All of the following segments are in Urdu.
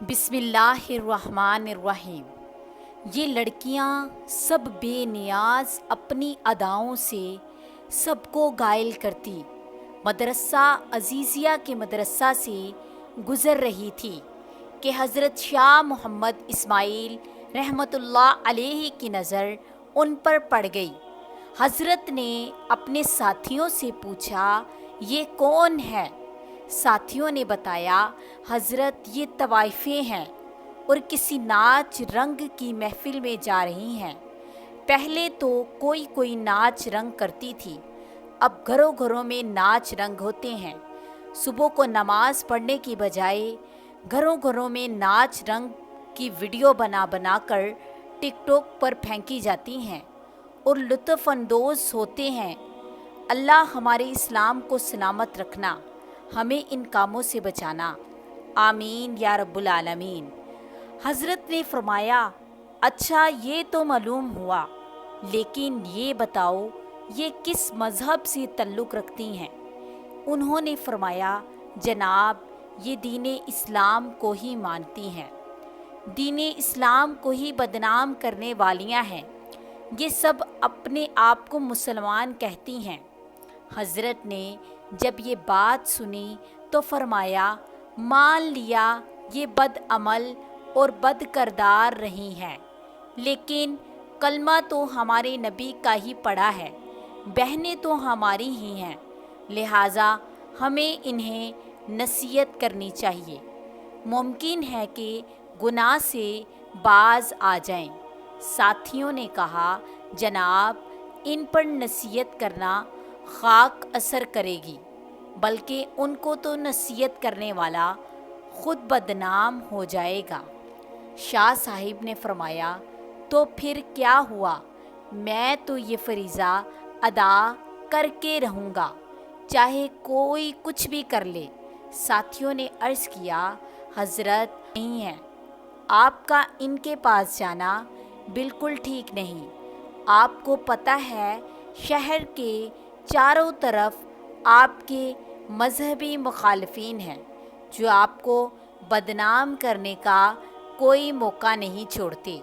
بسم اللہ الرحمن الرحیم۔ یہ لڑکیاں سب بے نیاز اپنی اداؤں سے سب کو گائل کرتی مدرسہ عزیزیہ کے مدرسہ سے گزر رہی تھی کہ حضرت شاہ محمد اسماعیل رحمۃ اللہ علیہ کی نظر ان پر پڑ گئی۔ حضرت نے اپنے ساتھیوں سے پوچھا، یہ کون ہے؟ ساتھیوں نے بتایا، حضرت یہ طوائفیں ہیں اور کسی ناچ رنگ کی محفل میں جا رہی ہیں۔ پہلے تو کوئی ناچ رنگ کرتی تھی، اب گھروں گھروں میں ناچ رنگ ہوتے ہیں۔ صبح کو نماز پڑھنے کی بجائے گھروں گھروں میں ناچ رنگ کی ویڈیو بنا کر ٹک ٹاک پر پھینکی جاتی ہیں اور لطف اندوز ہوتے ہیں۔ اللہ ہمارے اسلام کو سلامت رکھنا، ہمیں ان کاموں سے بچانا، آمین یا رب العالمین۔ حضرت نے فرمایا، اچھا یہ تو معلوم ہوا، لیکن یہ بتاؤ یہ کس مذہب سے تعلق رکھتی ہیں؟ انہوں نے فرمایا، جناب یہ دین اسلام کو ہی مانتی ہیں، دین اسلام کو ہی بدنام کرنے والیاں ہیں، یہ سب اپنے آپ کو مسلمان کہتی ہیں۔ حضرت نے جب یہ بات سنی تو فرمایا، مان لیا یہ بد عمل اور بد کردار رہی ہیں، لیکن کلمہ تو ہمارے نبی کا ہی پڑھا ہے، بہنیں تو ہماری ہی ہیں، لہٰذا ہمیں انہیں نصیحت کرنی چاہیے، ممکن ہے کہ گناہ سے باز آ جائیں۔ ساتھیوں نے کہا، جناب ان پر نصیحت کرنا خاک اثر کرے گی، بلکہ ان کو تو نصیحت کرنے والا خود بدنام ہو جائے گا۔ شاہ صاحب نے فرمایا، تو پھر کیا ہوا، میں تو یہ فریضہ ادا کر کے رہوں گا، چاہے کوئی کچھ بھی کر لے۔ ساتھیوں نے عرض کیا، حضرت نہیں ہے، آپ کا ان کے پاس جانا بالکل ٹھیک نہیں۔ آپ کو پتہ ہے شہر کے چاروں طرف آپ کے مذہبی مخالفین ہیں جو آپ کو بدنام کرنے کا کوئی موقع نہیں چھوڑتے۔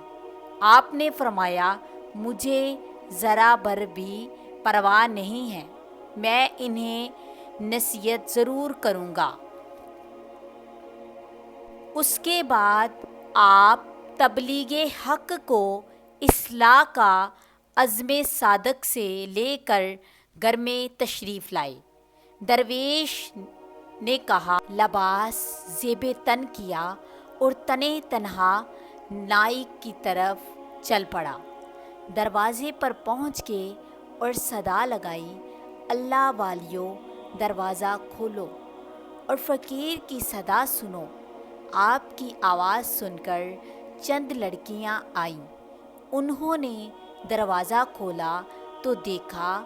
آپ نے فرمایا، مجھے ذرا بھر بھی پرواہ نہیں ہے، میں انہیں نصیحت ضرور کروں گا۔ اس کے بعد آپ تبلیغ حق کو اصلاح کا عزم صادق سے لے کر گھر میں تشریف لائے۔ درویش نے کہا، لباس زیب تن کیا اور تنے تنہا نائک کی طرف چل پڑا۔ دروازے پر پہنچ کے اور صدا لگائی، اللہ والیو دروازہ کھولو اور فقیر کی صدا سنو۔ آپ کی آواز سن کر چند لڑکیاں آئیں، انہوں نے دروازہ کھولا تو دیکھا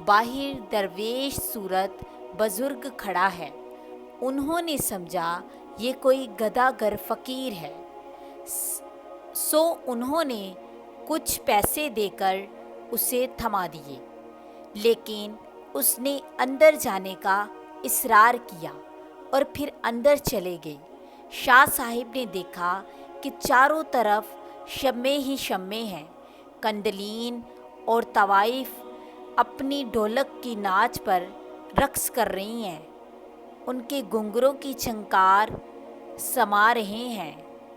باہر درویش صورت بزرگ کھڑا ہے۔ انہوں نے سمجھا یہ کوئی گدھا گر فقیر ہے، سو انہوں نے کچھ پیسے دے کر اسے تھما دیے، لیکن اس نے اندر جانے کا اصرار کیا اور پھر اندر چلے گئے۔ شاہ صاحب نے دیکھا کہ چاروں طرف شمع ہی شمع ہیں، کندلین اور طوائف اپنی ڈھولک کی ناچ پر رقص کر رہی ہیں، ان کے گھنگروں کی جھنکار سما رہے ہیں۔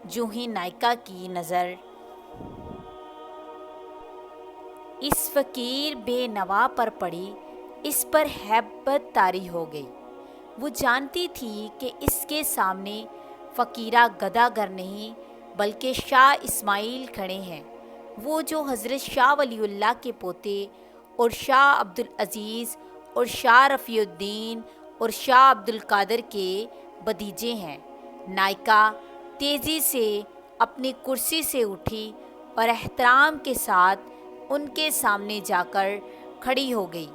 جو ہی نائکا کی نظر اس فقیر بے نوا پر پڑی، اس پر ہیبت طاری ہو گئی۔ وہ جانتی تھی کہ اس کے سامنے فقیرہ گدھا گر نہیں بلکہ شاہ اسماعیل کھڑے ہیں، وہ جو حضرت شاہ ولی اللہ کے پوتے اور شاہ عبدالعزیز اور شاہ رفیع الدین اور شاہ عبدالقادر کے بھتیجے ہیں۔ نائکا تیزی سے اپنی کرسی سے اٹھی اور احترام کے ساتھ ان کے سامنے جا کر کھڑی ہو گئی،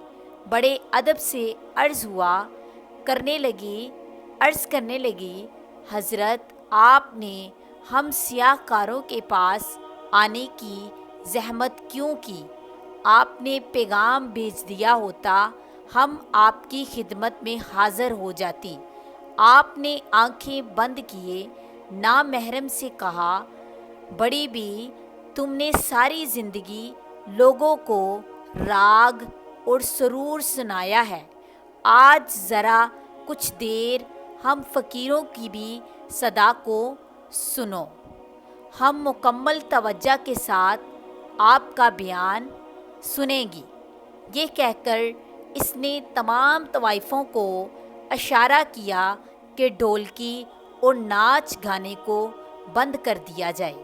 بڑے ادب سے عرض کرنے لگی، حضرت آپ نے ہم سیاہ کاروں کے پاس آنے کی زحمت کیوں کی؟ آپ نے پیغام بھیج دیا ہوتا، ہم آپ کی خدمت میں حاضر ہو جاتی۔ آپ نے آنکھیں بند کیے نامحرم سے کہا، بڑی بھی تم نے ساری زندگی لوگوں کو راگ اور سرور سنایا ہے، آج ذرا کچھ دیر ہم فقیروں کی بھی صدا کو سنو، ہم مکمل توجہ کے ساتھ آپ کا بیان سنیں گی۔ یہ کہہ کر اس نے تمام طوائفوں کو اشارہ کیا کہ ڈھولکی اور ناچ گانے کو بند کر دیا جائے۔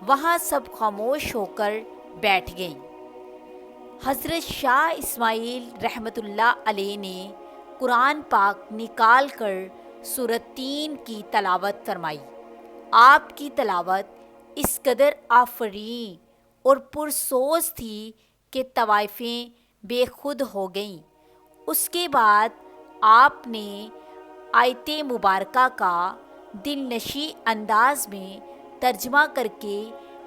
وہاں سب خاموش ہو کر بیٹھ گئیں۔ حضرت شاہ اسماعیل رحمۃ اللہ علیہ نے قرآن پاک نکال کر سورۃ 3 کی تلاوت فرمائی۔ آپ کی تلاوت اس قدر آفرین اور پرسوز تھی کہ طوائفیں بے خود ہو گئیں۔ اس کے بعد آپ نے آیت مبارکہ کا دل نشیں انداز میں ترجمہ کر کے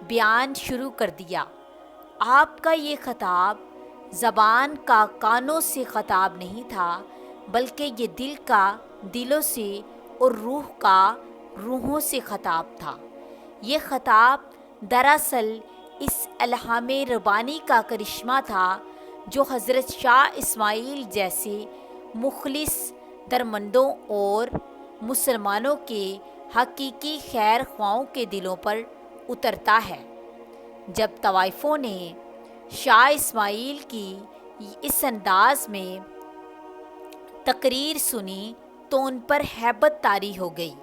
بیان شروع کر دیا۔ آپ کا یہ خطاب زبان کا کانوں سے خطاب نہیں تھا، بلکہ یہ دل کا دلوں سے اور روح کا روحوں سے خطاب تھا۔ یہ خطاب دراصل اس الہام ربانی کا کرشمہ تھا جو حضرت شاہ اسماعیل جیسے مخلص درمندوں اور مسلمانوں کے حقیقی خیر خواہوں کے دلوں پر اترتا ہے۔ جب طوائفوں نے شاہ اسماعیل کی اس انداز میں تقریر سنی تو ان پر ہیبت طاری ہو گئی۔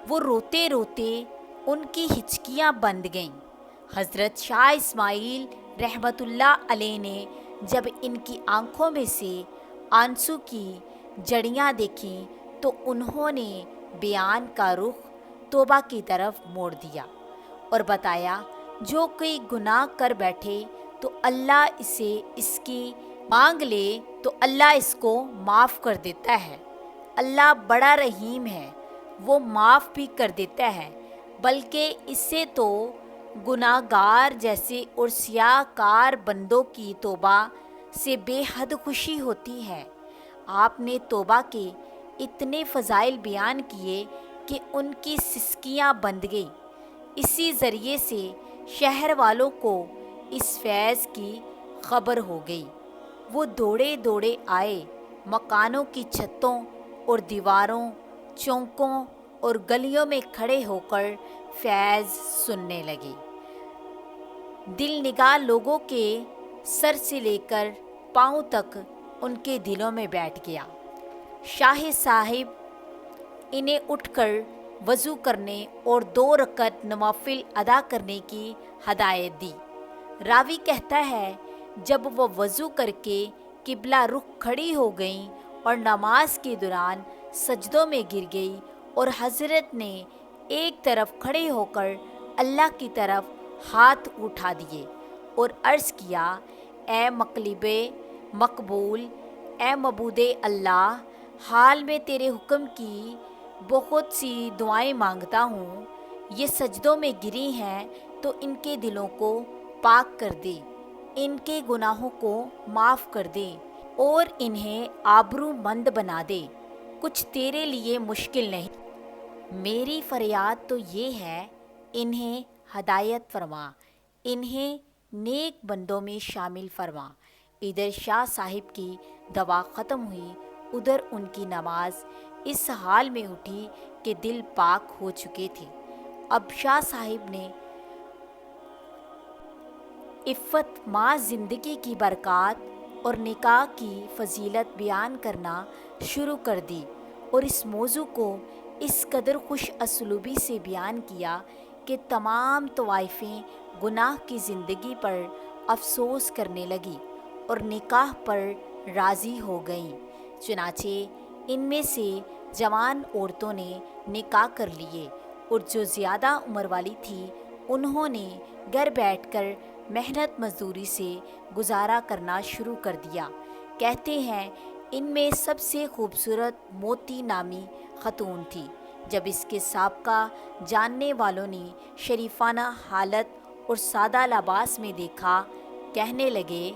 وہ روتے روتے ان کی ہچکیاں بند گئیں۔ حضرت شاہ اسماعیل رحمۃ اللہ علیہ نے جب ان کی آنکھوں میں سے آنسو کی جڑیاں دیکھیں تو انہوں نے بیان کا رخ توبہ کی طرف موڑ دیا اور بتایا، جو کوئی گناہ کر بیٹھے تو اللہ اسے اس کی مانگ لے تو اللہ اس کو معاف کر دیتا ہے۔ اللہ بڑا رحیم ہے، وہ معاف بھی کر دیتا ہے، بلکہ اس سے تو گناہ گار جیسے اور سیاہ کار بندوں کی توبہ سے بے حد خوشی ہوتی ہے۔ آپ نے توبہ کے اتنے فضائل بیان کیے کہ ان کی سسکیاں بند گئیں۔ اسی ذریعے سے شہر والوں کو اس فیض کی خبر ہو گئی۔ وہ دوڑے دوڑے آئے، مکانوں کی چھتوں اور دیواروں، چوکوں اور گلیوں میں کھڑے ہو کر فیض سننے لگے۔ دل نگاہ لوگوں کے سر سے لے کر پاؤں تک ان کے دلوں میں بیٹھ گیا۔ شاہ صاحب انہیں اٹھ کر وضو کرنے اور 2 رکعت نوافل ادا کرنے کی ہدایت دی۔ راوی کہتا ہے، جب وہ وضو کر کے قبلہ رخ کھڑی ہو گئیں اور نماز کے دوران سجدوں میں گر گئی اور حضرت نے ایک طرف کھڑے ہو کر اللہ کی طرف ہاتھ اٹھا دیے اور عرض کیا، اے مقلب مقبول، اے معبود اللہ، حال میں تیرے حکم کی بہت سی دعائیں مانگتا ہوں، یہ سجدوں میں گری ہیں تو ان کے دلوں کو پاک کر دے، ان کے گناہوں کو معاف کر دے اور انہیں آبرو مند بنا دے، کچھ تیرے لیے مشکل نہیں۔ میری فریاد تو یہ ہے، انہیں ہدایت فرما، انہیں نیک بندوں میں شامل فرما۔ ادھر شاہ صاحب کی دعا ختم ہوئی، ادھر ان کی نماز اس حال میں اٹھی کہ دل پاک ہو چکے تھے۔ اب شاہ صاحب نے عفت ماں زندگی کی برکات اور نکاح کی فضیلت بیان کرنا شروع کر دی اور اس موضوع کو اس قدر خوش اسلوبی سے بیان کیا کہ تمام طوائفیں گناہ کی زندگی پر افسوس کرنے لگی اور نکاح پر راضی ہو گئیں۔ چنانچہ ان میں سے جوان عورتوں نے نکاح کر لیے اور جو زیادہ عمر والی تھی انہوں نے گھر بیٹھ کر محنت مزدوری سے گزارا کرنا شروع کر دیا۔ کہتے ہیں ان میں سب سے خوبصورت موتی نامی خاتون تھی۔ جب اس کے سابقہ جاننے والوں نے شریفانہ حالت اور سادہ لباس میں دیکھا، کہنے لگے،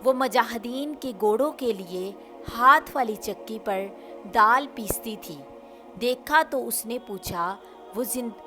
وہ مجاہدین کے گھوڑوں کے لیے ہاتھ والی چکی پر دال پیستی تھی۔ دیکھا تو اس نے پوچھا،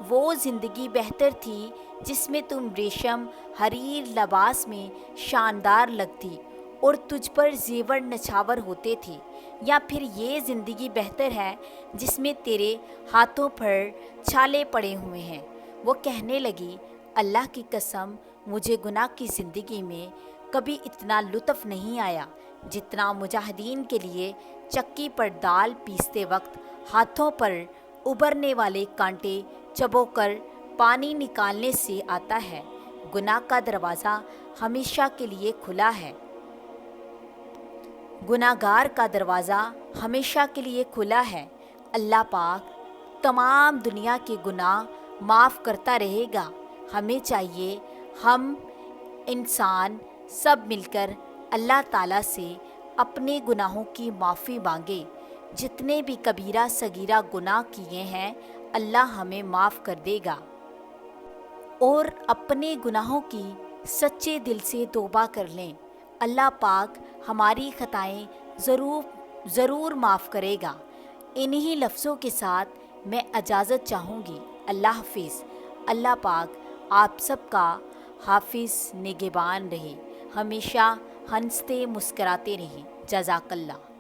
وہ زندگی بہتر تھی جس میں تم ریشم حریر لباس میں شاندار لگتی اور تجھ پر زیور نچھاور ہوتے تھے، یا پھر یہ زندگی بہتر ہے جس میں تیرے ہاتھوں پر چھالے پڑے ہوئے ہیں؟ وہ کہنے لگی، اللہ کی قسم، مجھے گناہ کی زندگی میں کبھی اتنا لطف نہیں آیا جتنا مجاہدین کے لیے چکی پر دال پیستے وقت ہاتھوں پر ابھرنے والے کانٹے چبو کر پانی نکالنے سے آتا ہے۔ گناہ کا دروازہ ہمیشہ کے لیے کھلا ہے، گناہ گار کا دروازہ ہمیشہ کے لیے کھلا ہے۔ اللہ پاک تمام دنیا کے گناہ معاف کرتا رہے گا۔ ہمیں چاہیے ہم انسان سب مل کر اللہ تعالیٰ سے اپنے گناہوں کی معافی مانگے۔ جتنے بھی کبیرہ صغیرہ گناہ کیے ہیں اللہ ہمیں معاف کر دے گا، اور اپنے گناہوں کی سچے دل سے توبہ کر لیں۔ اللہ پاک ہماری خطائیں ضرور معاف کرے گا۔ انہی لفظوں کے ساتھ میں اجازت چاہوں گی۔ اللہ حافظ۔ اللہ پاک آپ سب کا حافظ نگہبان رہے، ہمیشہ ہنستے مسکراتے رہیں۔ جزاک اللہ۔